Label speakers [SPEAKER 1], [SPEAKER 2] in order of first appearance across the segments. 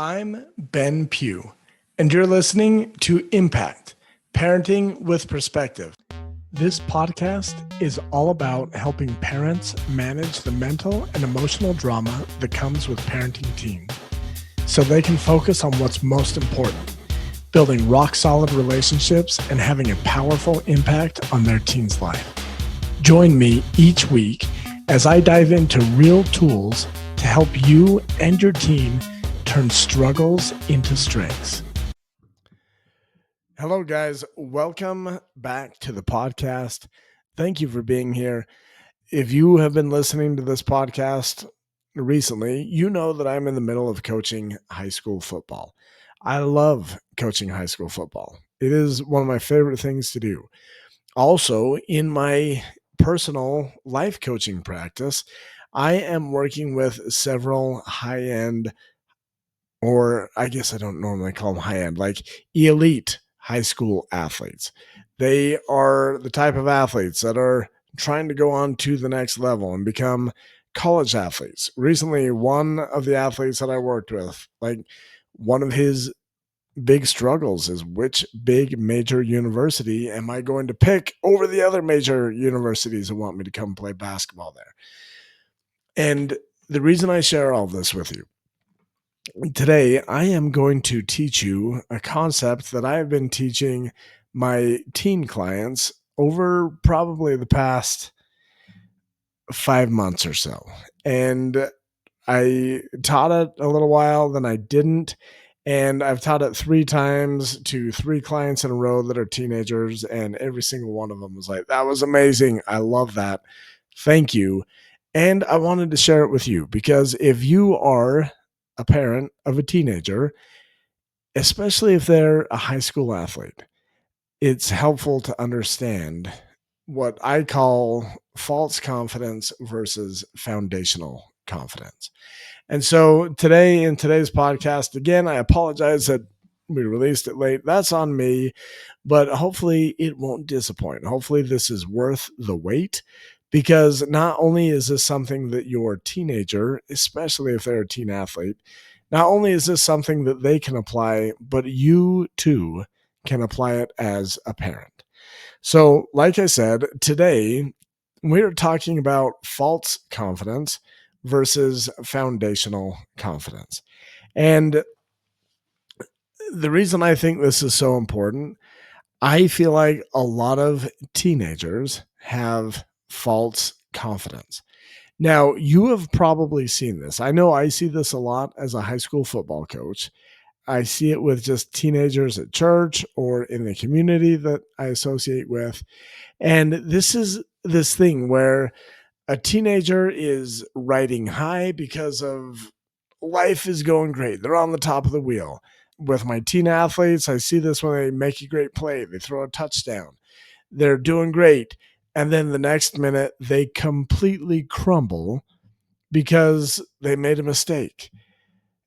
[SPEAKER 1] I'm Ben Pugh, and you're listening to Impact Parenting with Perspective. This podcast is all about helping parents manage the mental and emotional drama that comes with parenting teens so they can focus on what's most important, building rock-solid relationships and having a powerful impact on their teen's life. Join me each week as I dive into real tools to help you and your teen turn struggles into strengths. Hello, guys. Welcome back to the podcast. Thank you for being here. If you have been listening to this podcast recently, you know that I'm in the middle of coaching high school football. I love coaching high school football. It is one of my favorite things to do. Also, in my personal life coaching practice, I am working with several high-end, or I guess I don't normally call them high-end, like elite high school athletes. They are the type of athletes that are trying to go on to the next level and become college athletes. Recently, one of the athletes that I worked with, like one of his big struggles is which big major university am I going to pick over the other major universities that want me to come play basketball there. And the reason I share all this with you today, I am going to teach you a concept that I have been teaching my teen clients over probably the past 5 months or so. And I taught it a little while, then I didn't. And I've taught it 3 times to 3 clients in a row that are teenagers. And every single one of them was like, that was amazing. I love that. Thank you. And I wanted to share it with you because if you are a parent of a teenager, especially if they're a high school athlete, it's helpful to understand what I call false confidence versus foundational confidence. And so today, in today's podcast, again, I apologize that we released it late. That's on me, but hopefully it won't disappoint. Hopefully this is worth the wait, because not only is this something that your teenager, especially if they're a teen athlete, not only is this something that they can apply, but you too can apply it as a parent. So, like I said, today we're talking about false confidence versus foundational confidence. And the reason I think this is so important, I feel like a lot of teenagers have false confidence. Now, you have probably seen this. I know I see this a lot as a high school football coach. I see it with just teenagers at church or in the community that I associate with. And this is this thing where a teenager is riding high because of life is going great. They're on the top of the wheel. With my teen athletes, I see this when they make a great play. They throw a touchdown. They're doing great. And then the next minute, they completely crumble because they made a mistake.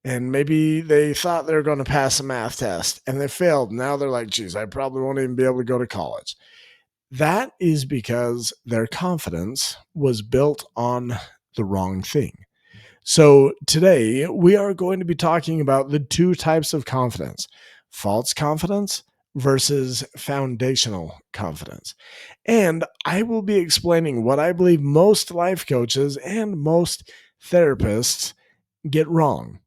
[SPEAKER 1] And maybe they thought they were going to pass a math test and they failed. Now they're like, geez, I probably won't even be able to go to college. That is because their confidence was built on the wrong thing. So today we are going to be talking about the 2 types of confidence: false confidence versus foundational confidence. And I will be explaining what I believe most life coaches and most therapists get wrong,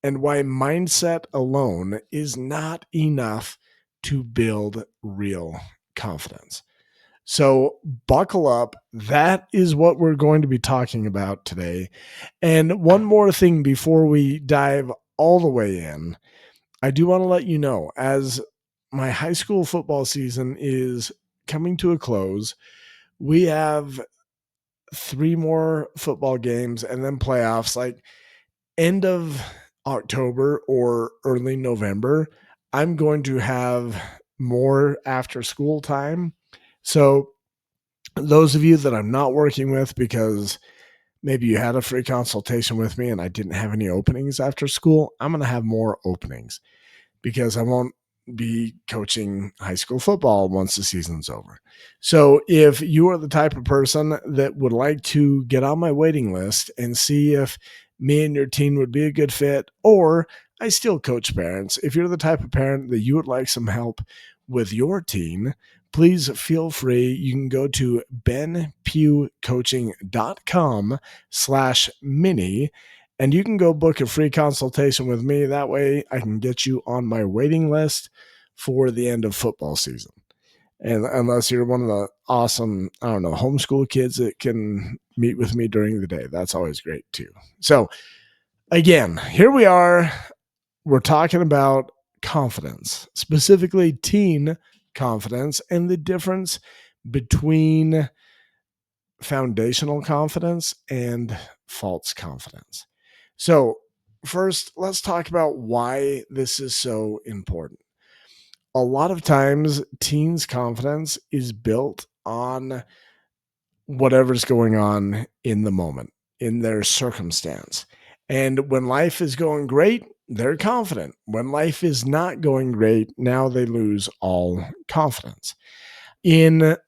[SPEAKER 1] and why mindset alone is not enough to build real confidence. So buckle up. That is what we're going to be talking about today. And one more thing before we dive all the way in, I do want to let you know, as my high school football season is coming to a close, we have 3 more football games and then playoffs, like end of October or early November. I'm going to have more after school time. So those of you that I'm not working with because maybe you had a free consultation with me and I didn't have any openings after school, I'm going to have more openings because I won't be coaching high school football once the season's over. So if you are the type of person that would like to get on my waiting list and see if me and your teen would be a good fit, or I still coach parents. If you're the type of parent that you would like some help with your teen, please feel free. You can go to benpughcoaching.com/mini and you can go book a free consultation with me. That way I can get you on my waiting list for the end of football season. And unless you're one of the awesome, I don't know, homeschool kids that can meet with me during the day, that's always great too. So again, here we are. We're talking about confidence, specifically teen confidence, and the difference between foundational confidence and false confidence. So first, let's talk about why this is so important. A lot of times, teens' confidence is built on whatever's going on in the moment, in their circumstance. And when life is going great, they're confident. When life is not going great, now they lose all confidence. In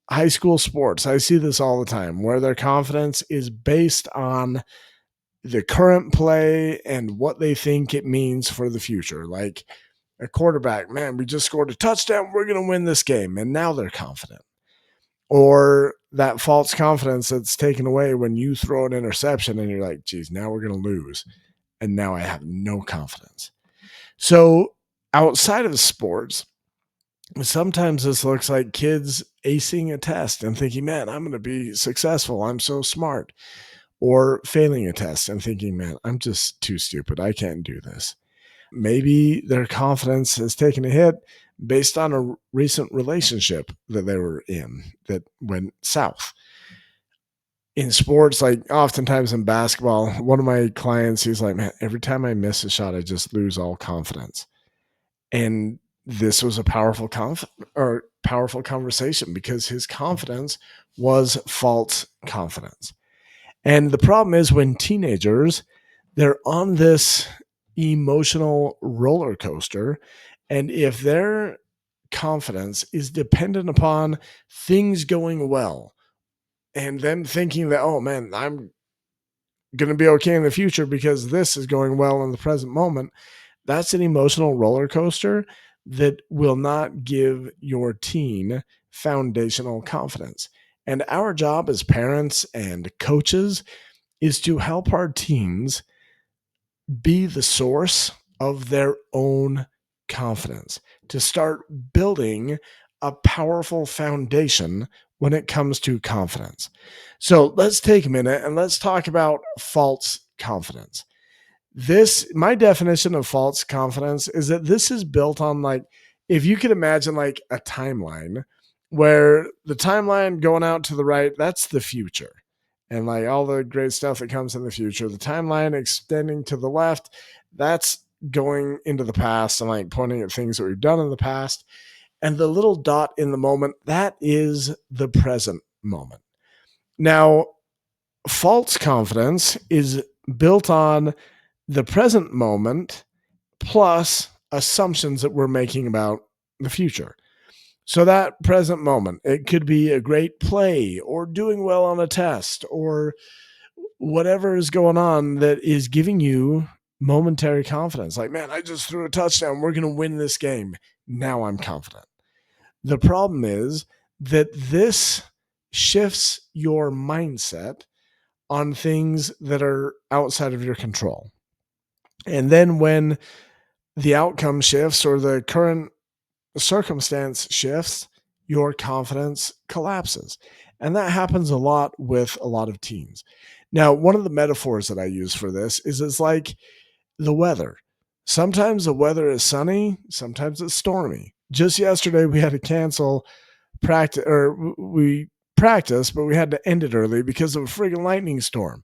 [SPEAKER 1] high school sports, I see this all the time where their confidence is based on the current play and what they think it means for the future. Like a quarterback, man, we just scored a touchdown. We're going to win this game. And now they're confident. Or that false confidence that's taken away when you throw an interception and you're like, geez, now we're going to lose. And now I have no confidence. So outside of sports, sometimes this looks like kids acing a test and thinking, man, I'm going to be successful. I'm so smart. Or failing a test and thinking, man, I'm just too stupid. I can't do this. Maybe their confidence has taken a hit based on a recent relationship that they were in that went south. In sports, like oftentimes in basketball, one of my clients, he's like, man, every time I miss a shot, I just lose all confidence. And this was a powerful conversation because his confidence was false confidence. And the problem is when teenagers, they're on this emotional roller coaster. And if their confidence is dependent upon things going well and them thinking that, oh man, I'm going to be okay in the future because this is going well in the present moment, that's an emotional roller coaster that will not give your teen foundational confidence. And our job as parents and coaches is to help our teens be the source of their own confidence, to start building a powerful foundation when it comes to confidence. So let's take a minute and let's talk about false confidence. My definition of false confidence is that this is built on, like, if you could imagine like a timeline where the timeline going out to the right, that's the future. And like all the great stuff that comes in the future, the timeline extending to the left, that's going into the past and like pointing at things that we've done in the past. And the little dot in the moment, that is the present moment. Now, false confidence is built on the present moment plus assumptions that we're making about the future. So that present moment, it could be a great play or doing well on a test or whatever is going on that is giving you momentary confidence. Like, man, I just threw a touchdown. We're going to win this game. Now I'm confident. The problem is that this shifts your mindset on things that are outside of your control. And then when the outcome shifts or the current circumstance shifts, your confidence collapses. And that happens a lot with a lot of teens. Now, one of the metaphors that I use for this is it's like the weather. Sometimes the weather is sunny, sometimes it's stormy. Just yesterday, we had to cancel practice, or we practiced, but we had to end it early because of a friggin' lightning storm.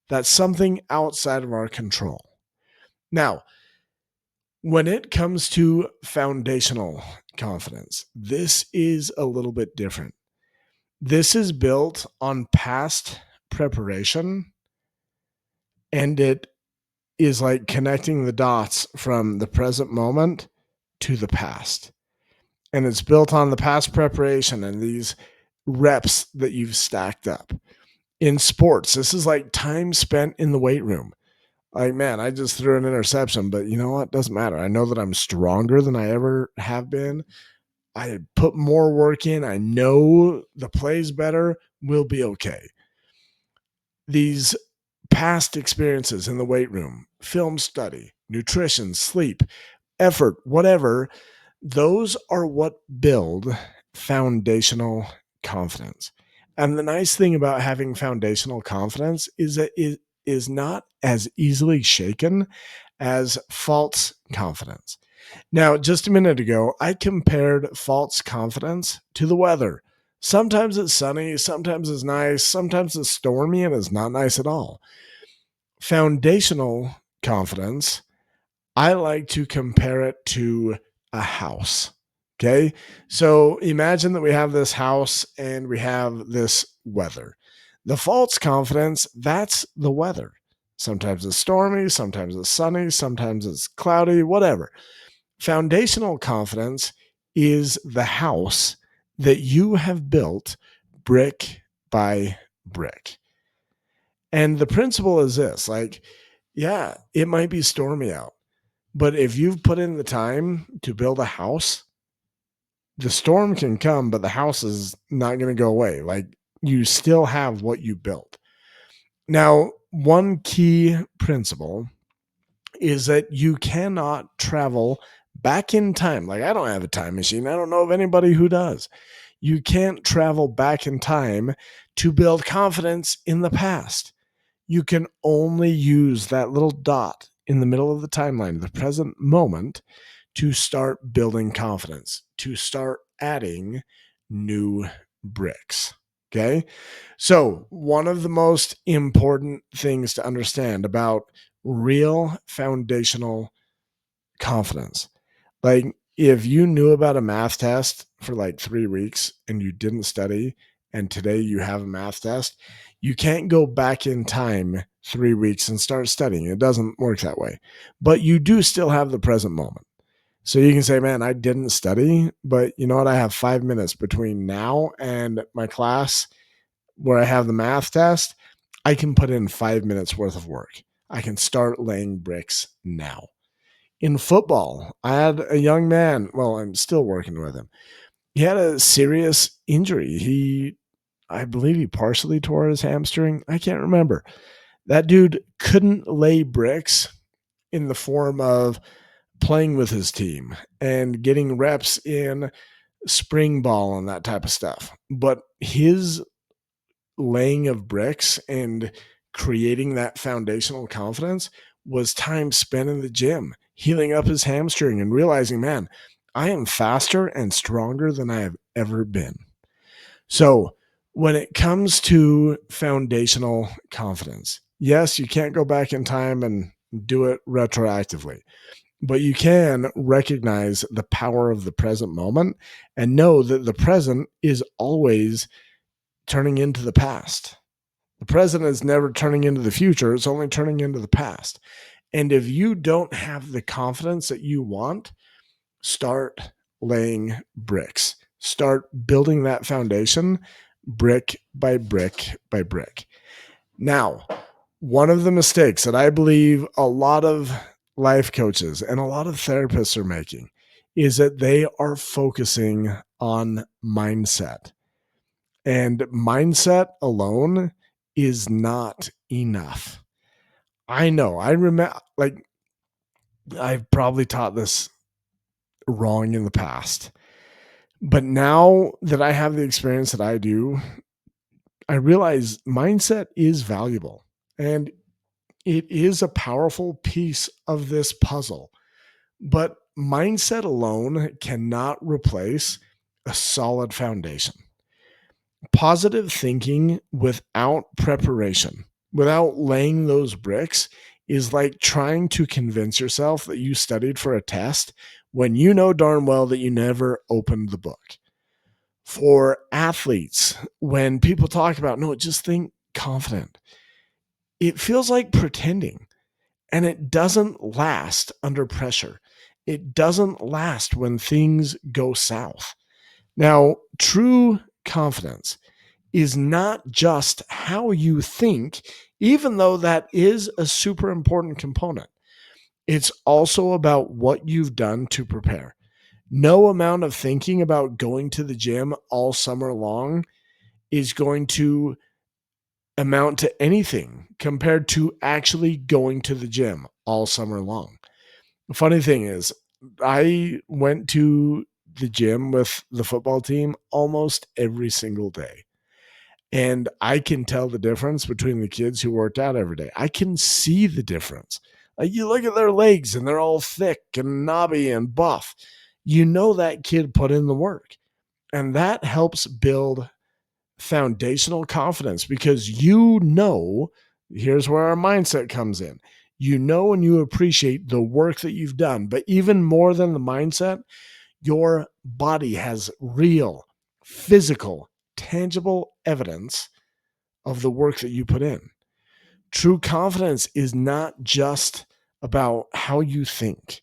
[SPEAKER 1] That's something outside of our control. Now, when it comes to foundational confidence, this is a little bit different. This is built on past preparation, and it is like connecting the dots from the present moment to the past. And it's built on the past preparation and these reps that you've stacked up. In sports, this is like time spent in the weight room. Like, man, I just threw an interception, but you know what? Doesn't matter. I know that I'm stronger than I ever have been. I put more work in. I know the plays better. We'll be okay. These past experiences in the weight room, film study, nutrition, sleep, effort, whatever, those are what build foundational confidence. And the nice thing about having foundational confidence is that it is not as easily shaken as false confidence. Now, just a minute ago, I compared false confidence to the weather. Sometimes it's sunny, sometimes it's nice, sometimes it's stormy and it's not nice at all. Foundational confidence, I like to compare it to a house. Okay. So imagine that we have this house and we have this weather. The false confidence, that's the weather. Sometimes it's stormy, sometimes it's sunny, sometimes it's cloudy, whatever. Foundational confidence is the house that you have built brick by brick. And the principle is this, like, yeah, it might be stormy out, but if you've put in the time to build a house, the storm can come, but the house is not going to go away. Like, you still have what you built. Now, one key principle is that you cannot travel back in time. Like, I don't have a time machine. I don't know of anybody who does. You can't travel back in time to build confidence in the past. You can only use that little dot in the middle of the timeline, the present moment, to start building confidence, to start adding new bricks. Okay. So, one of the most important things to understand about real foundational confidence, like, if you knew about a math test for like 3 weeks and you didn't study, and today you have a math test, you can't go back in time 3 weeks and start studying. It doesn't work that way. But you do still have the present moment. So you can say, man, I didn't study, but you know what? I have 5 minutes between now and my class where I have the math test. I can put in 5 minutes worth of work. I can start laying bricks now. In football, I had a young man. Well, I'm still working with him. He had a serious injury. I believe he partially tore his hamstring. I can't remember. That dude couldn't lay bricks in the form of playing with his team and getting reps in spring ball and that type of stuff. But his laying of bricks and creating that foundational confidence was time spent in the gym, healing up his hamstring and realizing, man, I am faster and stronger than I have ever been. So, when it comes to foundational confidence, yes, you can't go back in time and do it retroactively, but you can recognize the power of the present moment and know that the present is always turning into the past. The present is never turning into the future, it's only turning into the past. And if you don't have the confidence that you want, start laying bricks. Start building that foundation brick by brick by brick. Now, one of the mistakes that I believe a lot of life coaches and a lot of therapists are making is that they are focusing on mindset. And mindset alone is not enough. I know. I remember, like, I've probably taught this wrong in the past. But now that I have the experience that I do, I realize mindset is valuable and it is a powerful piece of this puzzle. But mindset alone cannot replace a solid foundation. Positive thinking without preparation, without laying those bricks, is like trying to convince yourself that you studied for a test when you know darn well that you never opened the book. For athletes, when people talk about, no, just think confident, it feels like pretending, and it doesn't last under pressure. It doesn't last when things go south. Now, true confidence is not just how you think, even though that is a super important component. It's also about what you've done to prepare. No amount of thinking about going to the gym all summer long is going to amount to anything compared to actually going to the gym all summer long. The funny thing is, I went to the gym with the football team almost every single day. And I can tell the difference between the kids who worked out every day. I can see the difference. Like, you look at their legs and they're all thick and knobby and buff. You know that kid put in the work. And that helps build foundational confidence because here's where our mindset comes in. You know and you appreciate the work that you've done. But even more than the mindset, your body has real, physical, tangible evidence of the work that you put in. True confidence is not just about how you think,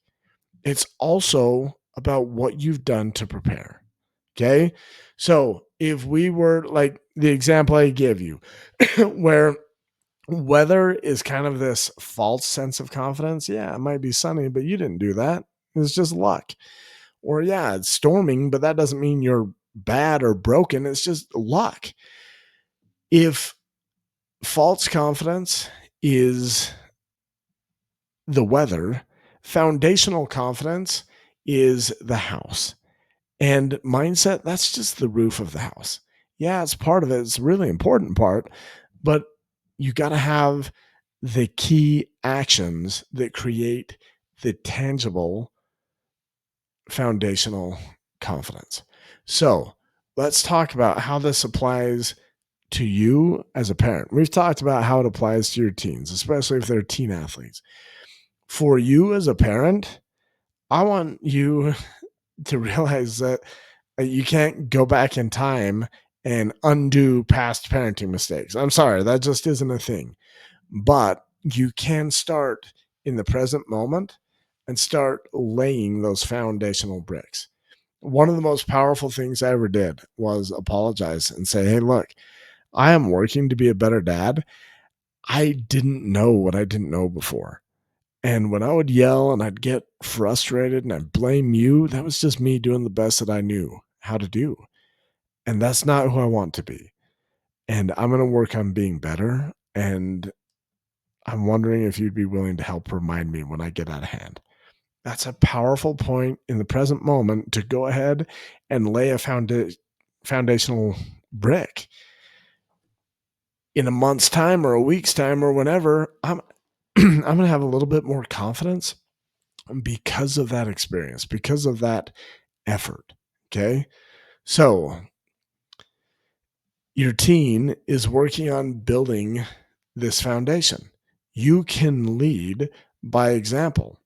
[SPEAKER 1] it's also about what you've done to prepare. Okay. So if we were like the example I gave you, where weather is kind of this false sense of confidence. Yeah, it might be sunny, but you didn't do that. It's just luck. Or yeah, it's storming, but that doesn't mean you're bad or broken. It's just luck. If false confidence is the weather, foundational confidence is the house. And mindset, that's just the roof of the house. Yeah, it's part of it. It's a really important part, but you got to have the key actions that create the tangible foundational confidence. So let's talk about how this applies to you as a parent. We've talked about how it applies to your teens, especially if they're teen athletes. For you as a parent, I want you to realize that you can't go back in time and undo past parenting mistakes. I'm sorry, that just isn't a thing. But you can start in the present moment and start laying those foundational bricks. One of the most powerful things I ever did was apologize and say, hey, look, I am working to be a better dad. I didn't know what I didn't know before. And when I would yell and I'd get frustrated and I'd blame you, that was just me doing the best that I knew how to do. And that's not who I want to be. And I'm going to work on being better. And I'm wondering if you'd be willing to help remind me when I get out of hand. That's a powerful point in the present moment to go ahead and lay a foundational brick. In a month's time or a week's time or whenever, I'm I'm going to have a little bit more confidence because of that experience, because of that effort. Okay. So your teen is working on building this foundation. You can lead by example.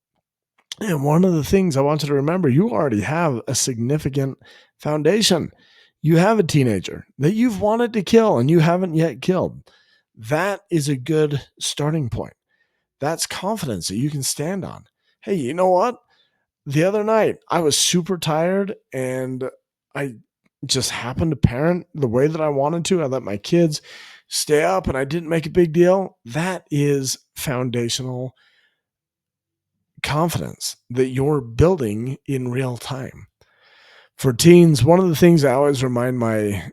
[SPEAKER 1] And one of the things I want you to remember, you already have a significant foundation. You have a teenager that you've wanted to kill and you haven't yet killed. That is a good starting point. That's confidence that you can stand on. Hey, you know what? The other night, I was super tired and I just happened to parent the way that I wanted to. I let my kids stay up and I didn't make a big deal. That is foundational confidence that you're building in real time. For teens, one of the things I always remind my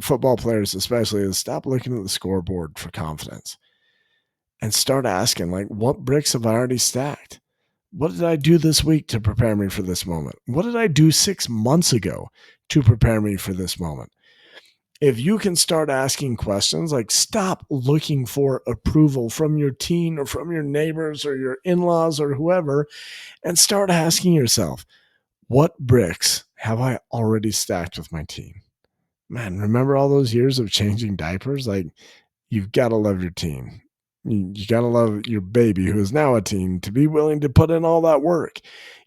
[SPEAKER 1] football players especially is stop looking at the scoreboard for confidence and start asking, like, what bricks have I already stacked? What did I do this week to prepare me for this moment? What did I do 6 months ago to prepare me for this moment? If you can start asking questions, like stop looking for approval from your teen or from your neighbors or your in-laws or whoever, and start asking yourself, what bricks have I already stacked with my teen? Man, remember all those years of changing diapers? Like, you've got to love your teen. You got to love your baby who is now a teen to be willing to put in all that work.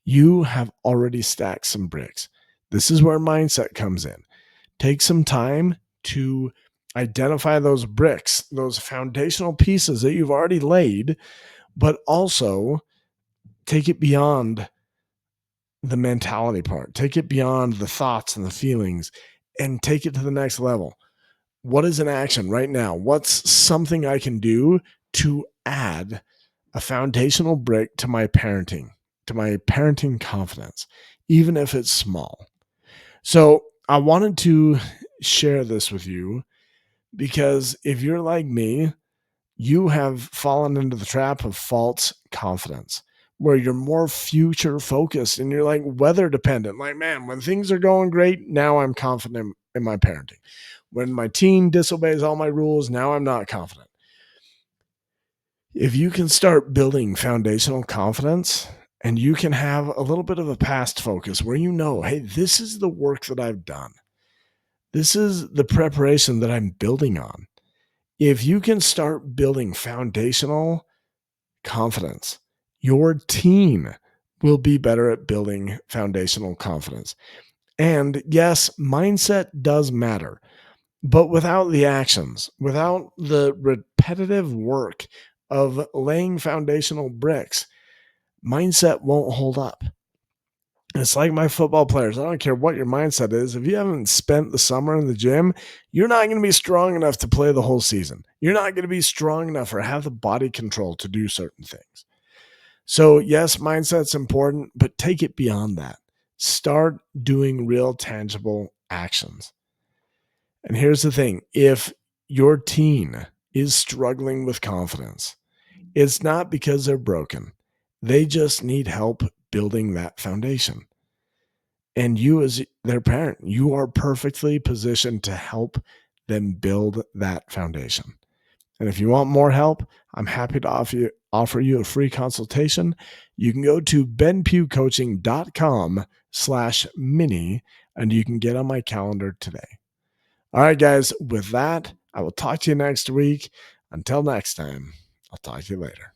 [SPEAKER 1] You have already stacked some bricks. This is where mindset comes in. Take some time to identify those bricks, those foundational pieces that you've already laid, but also take it beyond the mentality part. Take it beyond the thoughts and the feelings and take it to the next level. What is an action right now? What's something I can do to add a foundational brick to my parenting confidence, even if it's small? So I wanted to share this with you because if you're like me, you have fallen into the trap of false confidence where you're more future focused and you're like weather dependent. Like, man, when things are going great, now I'm confident in my parenting. When my teen disobeys all my rules, now I'm not confident. If you can start building foundational confidence and you can have a little bit of a past focus where you know, hey, this is the work that I've done. This is the preparation that I'm building on. If you can start building foundational confidence, your team will be better at building foundational confidence. And yes, mindset does matter, but without the actions, without the repetitive work of laying foundational bricks, mindset won't hold up. It's like my football players. I don't care what your mindset is. If you haven't spent the summer in the gym, you're not going to be strong enough to play the whole season. You're not going to be strong enough or have the body control to do certain things. So, yes, mindset's important, but take it beyond that. Start doing real tangible actions. And here's the thing, if your teen is struggling with confidence, it's not because they're broken. They just need help building that foundation. And you, as their parent, you are perfectly positioned to help them build that foundation. And if you want more help, I'm happy to offer you a free consultation. You can go to benpughcoaching.com/mini and you can get on my calendar today. All right, guys, with that, I will talk to you next week. Until next time, I'll talk to you later.